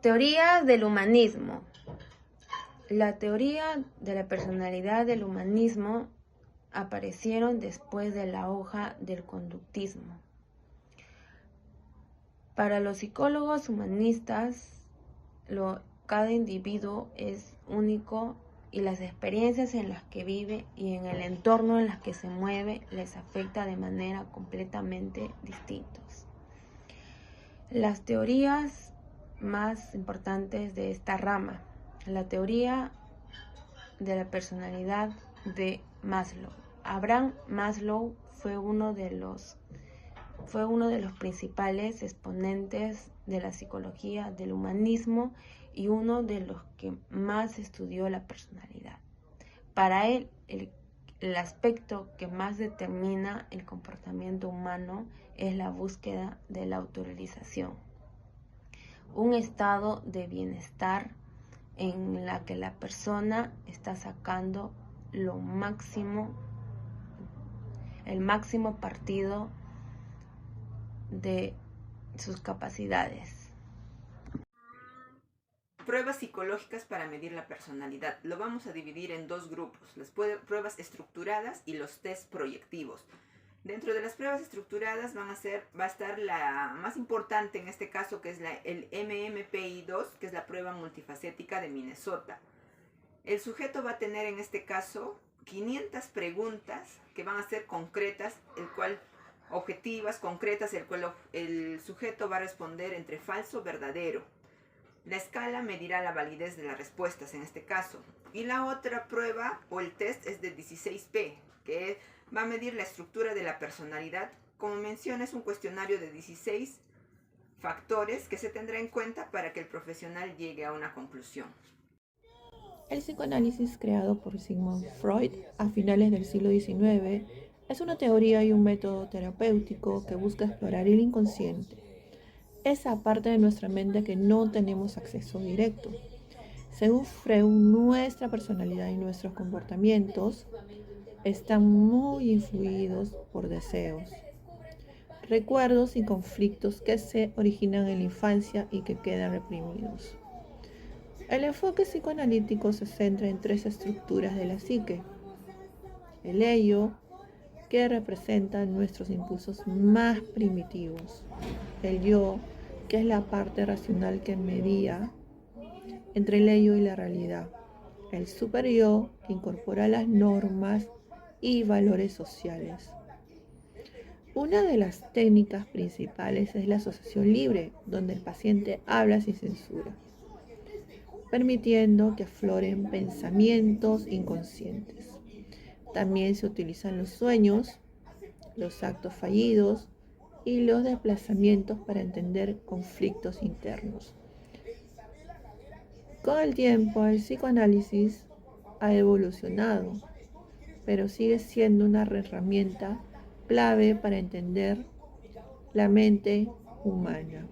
Teoría del humanismo. La teoría de la personalidad del humanismo aparecieron después de la hoja del conductismo. Para los psicólogos humanistas, cada individuo es único y las experiencias en las que vive y en el entorno en las que se mueve les afecta de manera completamente distintas. Las teorías más importantes de esta rama: la teoría de la personalidad de Maslow. Abraham Maslow fue uno de los principales exponentes de la psicología del humanismo y uno de los que más estudió la personalidad. Para él, el aspecto que más determina el comportamiento humano es la búsqueda de la autorrealización, un estado de bienestar en la que la persona está sacando el máximo partido de sus capacidades. Pruebas psicológicas para medir la personalidad. Lo vamos a dividir en dos grupos: las pruebas estructuradas y los test proyectivos. Dentro de las pruebas estructuradas va a estar la más importante en este caso, que es el MMPI-2, que es la prueba multifacética de Minnesota. El sujeto va a tener en este caso 500 preguntas que van a ser concretas, objetivas, concretas, el cual el sujeto va a responder entre falso o verdadero. La escala medirá la validez de las respuestas en este caso. Y la otra prueba o el test es de 16P, que va a medir la estructura de la personalidad. Como menciona, es un cuestionario de 16 factores que se tendrá en cuenta para que el profesional llegue a una conclusión. El psicoanálisis, creado por Sigmund Freud a finales del siglo XIX, es una teoría y un método terapéutico que busca explorar el inconsciente, esa parte de nuestra mente que no tenemos acceso directo. Según Freud, nuestra personalidad y nuestros comportamientos están muy influidos por deseos, recuerdos y conflictos que se originan en la infancia y que quedan reprimidos. El enfoque psicoanalítico se centra en tres estructuras de la psique: el ello, que representa nuestros impulsos más primitivos; el yo, que es la parte racional que media entre el ello y la realidad; el superyo, que incorpora las normas y valores sociales. Una de las técnicas principales es la asociación libre, donde el paciente habla sin censura, permitiendo que afloren pensamientos inconscientes. También se utilizan los sueños, los actos fallidos y los desplazamientos para entender conflictos internos. Con el tiempo, el psicoanálisis ha evolucionado, pero sigue siendo una herramienta clave para entender la mente humana.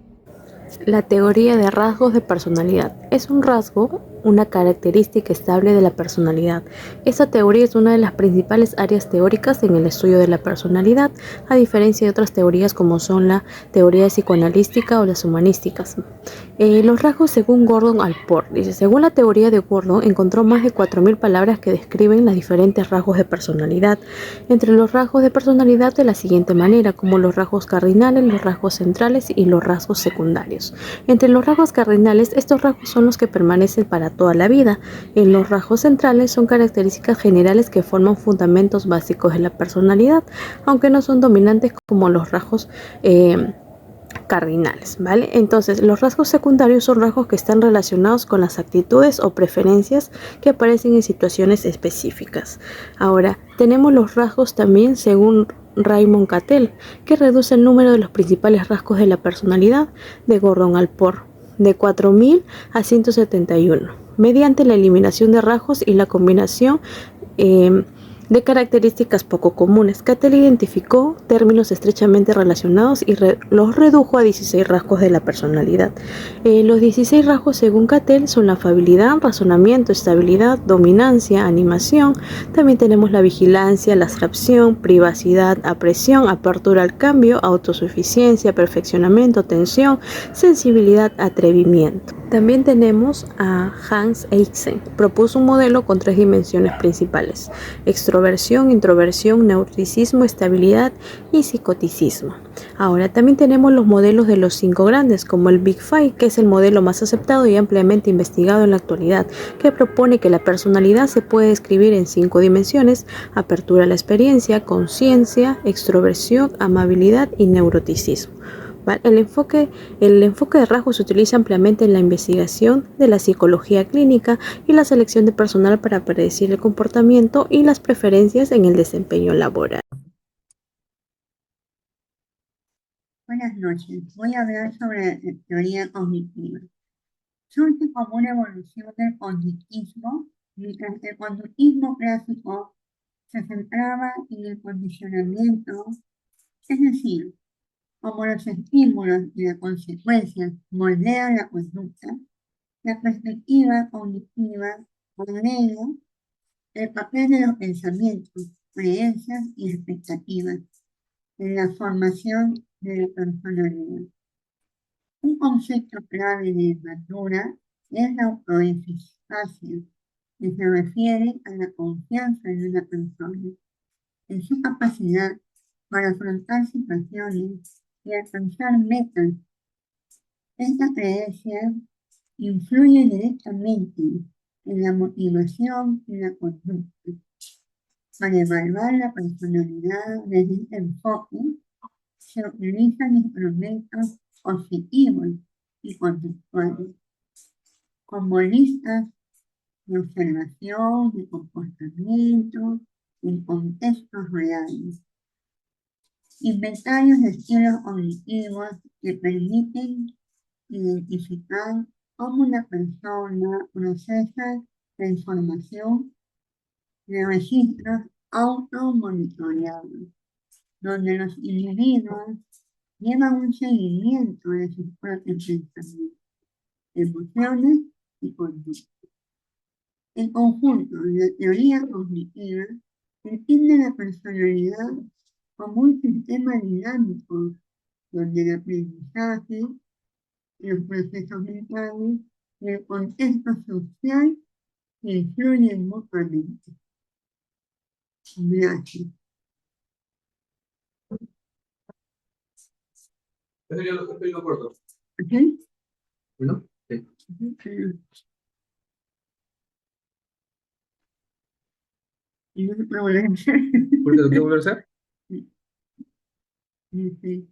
La teoría de rasgos de personalidad es un rasgo, una característica estable de la personalidad. Esta teoría es una de las principales áreas teóricas en el estudio de la personalidad, a diferencia de otras teorías como son la teoría psicoanalística o las humanísticas. Los rasgos según Gordon Allport. Según la teoría de Gordon, encontró más de 4.000 palabras que describen los diferentes rasgos de personalidad. Entre los rasgos de personalidad de la siguiente manera, como los rasgos cardinales, los rasgos centrales y los rasgos secundarios. Entre los rasgos cardinales, estos rasgos son los que permanecen para toda la vida. En los rasgos centrales son características generales que forman fundamentos básicos de la personalidad, aunque no son dominantes como los rasgos cardinales, ¿vale? Entonces, los rasgos secundarios son rasgos que están relacionados con las actitudes o preferencias que aparecen en situaciones específicas. Ahora, tenemos los rasgos también según Raymond Cattell, que reduce el número de los principales rasgos de la personalidad de Gordon Allport de 4.000 a 171, mediante la eliminación de rasgos y la combinación de características poco comunes. Cattell identificó términos estrechamente relacionados y los redujo a 16 rasgos de la personalidad. Los 16 rasgos según Cattell son la afabilidad, razonamiento, estabilidad, dominancia, animación. También tenemos la vigilancia, la abstracción, privacidad, apreciación, apertura al cambio, autosuficiencia, perfeccionamiento, tensión, sensibilidad, atrevimiento. También tenemos a Hans Eycksen. Propuso un modelo con 3 dimensiones principales: extroversión, introversión, neuroticismo, estabilidad y psicoticismo. Ahora también tenemos los modelos de los 5 grandes, como el Big Five, que es el modelo más aceptado y ampliamente investigado en la actualidad, que propone que la personalidad se puede describir en 5 dimensiones: apertura a la experiencia, conciencia, extroversión, amabilidad y neuroticismo. ¿Vale? El enfoque de rasgos se utiliza ampliamente en la investigación de la psicología clínica y la selección de personal para predecir el comportamiento y las preferencias en el desempeño laboral. Buenas noches. Voy a hablar sobre la teoría cognitiva. Surge como una evolución del conductismo, mientras que el conductismo clásico se centraba en el condicionamiento, es decir, como los estímulos y las consecuencias moldean la conducta. La perspectiva cognitiva agrega el papel de los pensamientos, creencias y expectativas en la formación de la personalidad. Un concepto clave de Bandura es la autoeficacia, que se refiere a la confianza en una persona, en su capacidad para afrontar situaciones y alcanzar metas. Esta creencia influye directamente en la motivación y la conducta. Para evaluar la personalidad desde este enfoque, se utilizan instrumentos positivos y conductuales, como listas de observación de comportamiento en contextos reales, inventarios de estilos cognitivos que permiten identificar cómo una persona procesa la información de registros automonitoreados, donde los individuos llevan un seguimiento de sus propios pensamientos, emociones y conductas. En conjunto, la teoría cognitiva entiende la personalidad como un sistema dinámico donde el aprendizaje, los procesos mentales y el contexto social se influyen mutuamente. Gracias. Eso yo lo corto. ¿Ok? ¿No? Sí. Y no se puede volver a hacer. ¿Por qué lo quiero volver a hacer? Sí.